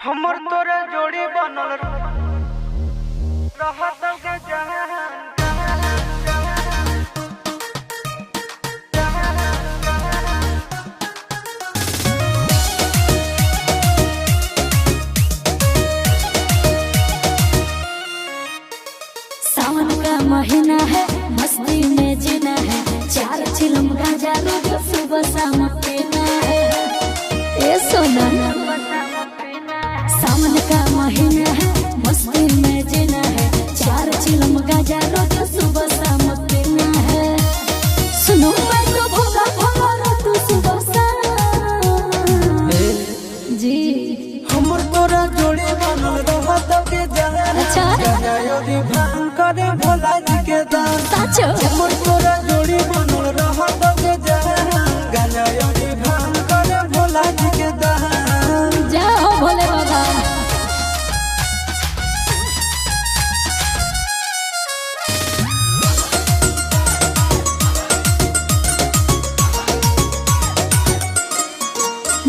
हमर तोरे जोड़ी बनल रहत के जहान सावन का महीना है, मस्ती में जीना है, 4 चिलम गांजा रोज सुबह शाम पीना है। ए सोना, सावन का महीना है, मस्ती में जीना है, 4 चिलम गांजा रोज सुबह शाम पीना है। सुनो मैं तो भोला भोला तू सुबह शाम जी। हमर तोरा जोड़ी बनल रहत के जहान अच्छा गजायोरी भांग करे भोला जी के दान साचो हमर तोरा जोड़ी बनल रहत के जहान गजायोरी भांग करे भोला जी के दान जाओ भोले बाबा।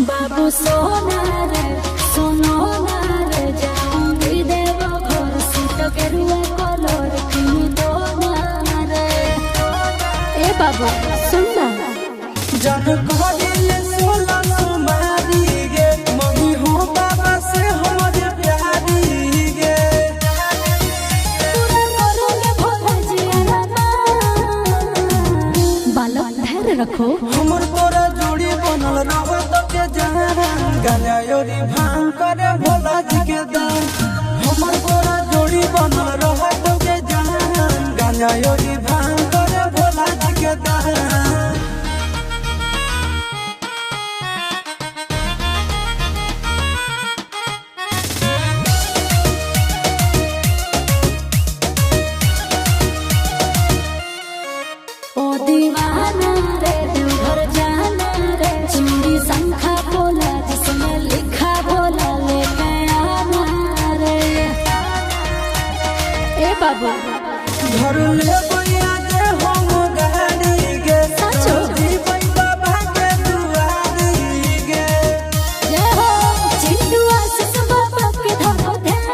बाबू सोना रे सोनो ना रे जाऊंगी देव घर सीट के रुआ कलर किन दो ना रे। ए बाबू सुन ना जन कहले सोला सुमारी गे मम्मी हो बाबा से हमर प्यारी गे पूरा करोगे भोला जी आना। बालक धैर्य रखो। हमर तोरा जोड़ी बनल रहत के जहान गजायोरी भांग करे भोला जी के दान हमर तोरा जोड़ी बनल रहत के जहान गजायोरी भांग करे भोला जी के दान ओ दीवाना रे देवघर जाना रे, चूड़ी शंखा बोला जिसमें लिखा भोला लेके आना रे। ए बाबू घर ले बैया जे हम गाड़ी गे साचो जी बाबा के दुआरी गे जय हो चिंटू आशीष बाबा के धरो ध्यान।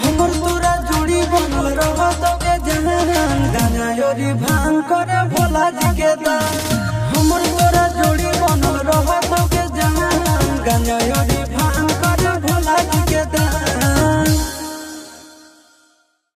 हमर तोरा जोड़ी बनल रहत के जहान गजायोरी भांग करे भोला जी के दान हमर तोरा जोड़ी बनल रहत के जहान गजायोरी